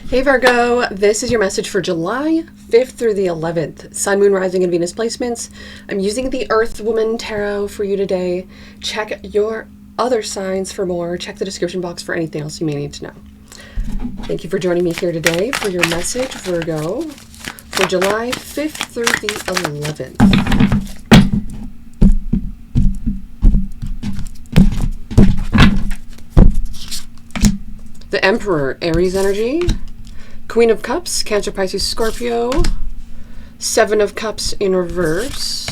Hey Virgo, this is your message for July 5th through the 11th. Sun, Moon, Rising, and Venus placements. I'm using the Earth Woman Tarot for you today. Check your other signs for more. Check the description box for anything else you may need to know. Thank you for joining me here today for your message, Virgo, for July 5th through the 11th. The Emperor, Aries energy. Queen of Cups, Cancer, Pisces, Scorpio. Seven of Cups in reverse.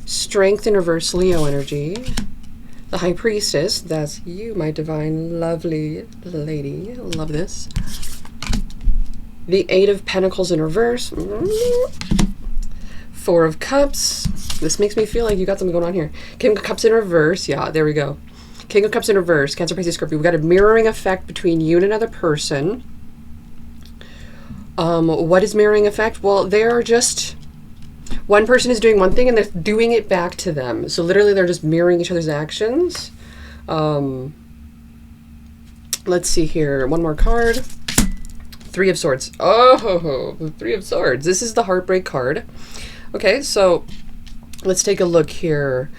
Strength in reverse, Leo energy. The High Priestess, that's you, my divine, lovely lady. Love this. The Eight of Pentacles in reverse. Four of Cups. This makes me feel like you got something going on here. King of Cups in reverse. Yeah, there we go. King of Cups in reverse, Cancer, Pisces, Scorpio. We've got a mirroring effect between you and another person. What is mirroring effect? Well, they're just... one person is doing one thing and they're doing it back to them. So literally they're just mirroring each other's actions. Let's see here. One more card. Three of Swords. Oh, the Three of Swords. This is the heartbreak card. Okay, so let's take a look here.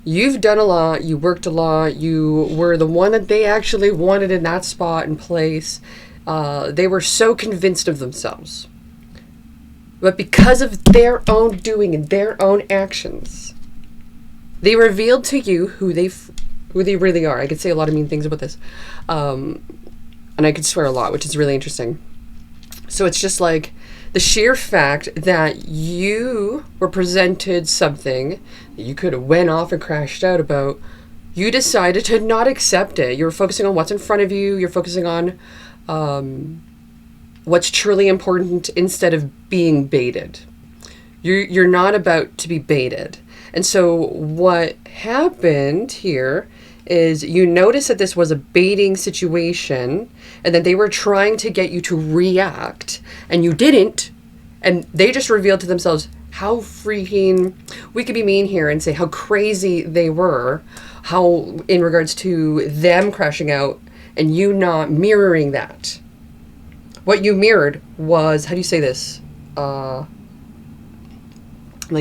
You've done a lot, you worked a lot, you were the one that they actually wanted in that spot and place. They were so convinced of themselves. But because of their own doing and their own actions, they revealed to you who they really are. I could say a lot of mean things about this. And I could swear a lot, which is really interesting. So it's just like the sheer fact that you were presented something that you could have went off and crashed out about, you decided to not accept it. You're focusing on what's in front of you. You're focusing on what's truly important instead of being baited. You're not about to be baited. And so what happened here is you notice that this was a baiting situation and that they were trying to get you to react and you didn't, and they just revealed to themselves how freaking, we could be mean here and say how crazy they were, how in regards to them crashing out and you not mirroring that. What you mirrored was, how do you say this? Like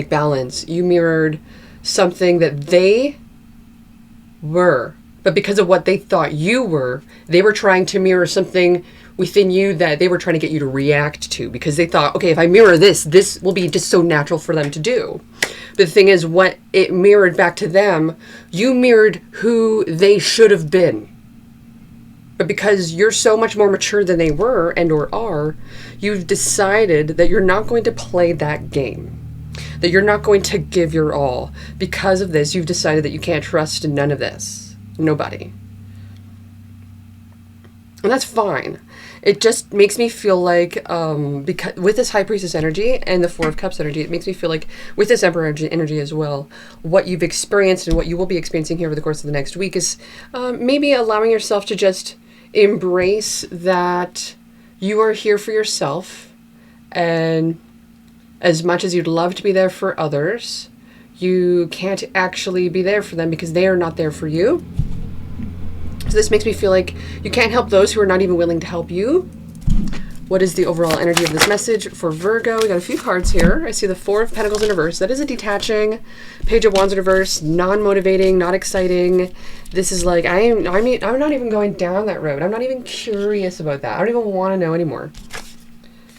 balance. You mirrored something that they were, but because of what they thought you were, they were trying to mirror something within you that they were trying to get you to react to, because they thought, okay, if I mirror this will be just so natural for them to do. But the thing is, what it mirrored back to them, you mirrored who they should have been. But because you're so much more mature than they were and or are, you've decided that you're not going to play that game. That you're not going to give your all. Because of this, you've decided that you can't trust none of this. Nobody. And that's fine. It just makes me feel like, because with this High Priestess energy and the Four of Cups energy, it makes me feel like with this Emperor energy as well, what you've experienced and what you will be experiencing here over the course of the next week is maybe allowing yourself to just embrace that you are here for yourself, and as much as you'd love to be there for others, you can't actually be there for them because they are not there for you. So this makes me feel like you can't help those who are not even willing to help you. What is the overall energy of this message for Virgo? We got a few cards here. I see the Four of Pentacles in reverse. That is a detaching. Page of Wands in reverse. Non-motivating, not exciting. This is like, I'm not even going down that road. I'm not even curious about that. I don't even want to know anymore.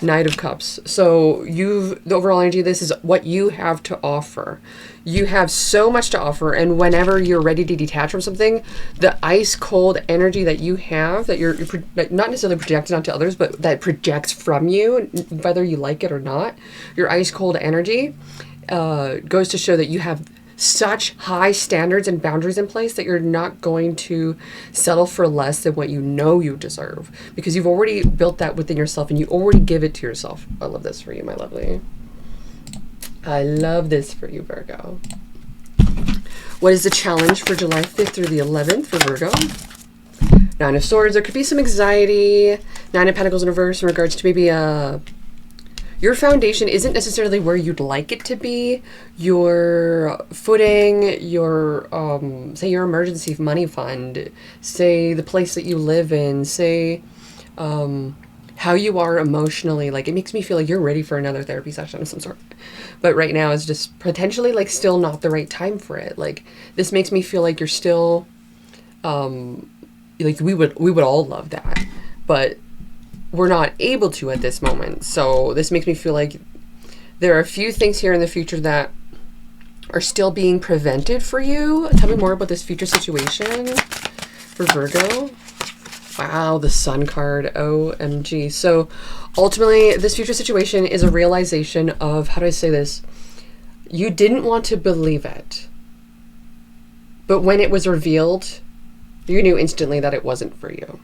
Knight of Cups. So the overall energy of this is what you have to offer. You have so much to offer, and whenever you're ready to detach from something, the ice cold energy that you have, that you're not necessarily projecting onto others, but that projects from you, whether you like it or not, your ice cold energy goes to show that you have such high standards and boundaries in place that you're not going to settle for less than what you know you deserve, because you've already built that within yourself and you already give it to yourself. I love this for you, my lovely. I love this for you, Virgo. What is the challenge for July 5th through the 11th for Virgo? Nine of Swords. There could be some anxiety. Nine of Pentacles in reverse in regards to maybe your foundation isn't necessarily where you'd like it to be. Your footing, your, say your emergency money fund, say the place that you live in, say how you are emotionally. Like, it makes me feel like you're ready for another therapy session of some sort. But right now is just potentially, like, still not the right time for it. Like, this makes me feel like you're still, like, we would all love that. But we're not able to at this moment. So this makes me feel like there are a few things here in the future that are still being prevented for you. Tell me more about this future situation for Virgo. Wow, the Sun card. OMG. So ultimately, this future situation is a realization of, how do I say this? You didn't want to believe it. But when it was revealed, you knew instantly that it wasn't for you.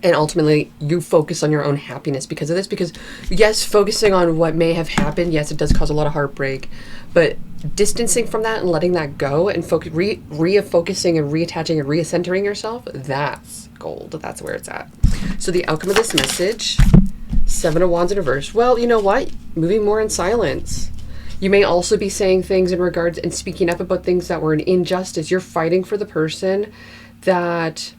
And ultimately, you focus on your own happiness because of this. Because, yes, focusing on what may have happened, yes, it does cause a lot of heartbreak. But distancing from that and letting that go and refocusing and reattaching and recentering yourself, that's gold. That's where it's at. So the outcome of this message, 7 of Wands in reverse. Well, you know what? Moving more in silence. You may also be saying things in regards and speaking up about things that were an injustice. You're fighting for the person that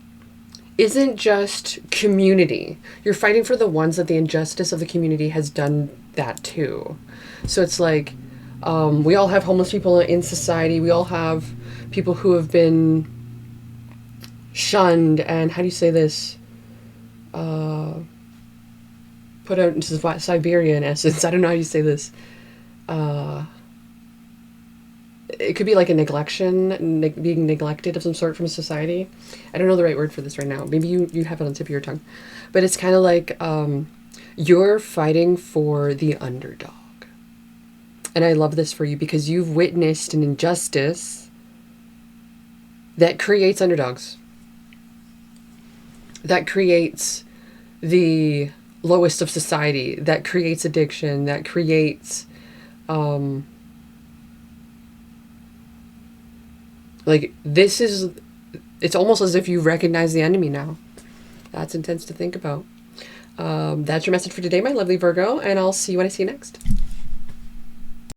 isn't just community. You're fighting for the ones that the injustice of the community has done that to. So it's like, we all have homeless people in society. We all have people who have been shunned and, how do you say this? Put out into Siberia in essence. I don't know how you say this. It could be like a being neglected of some sort from society. I don't know the right word for this right now. Maybe you have it on the tip of your tongue. But it's kind of like you're fighting for the underdog. And I love this for you because you've witnessed an injustice that creates underdogs. That creates the lowest of society. That creates addiction. That creates... like, this is, it's almost as if you recognize the enemy now. That's intense to think about. That's your message for today, my lovely Virgo, and I'll see you when I see you next.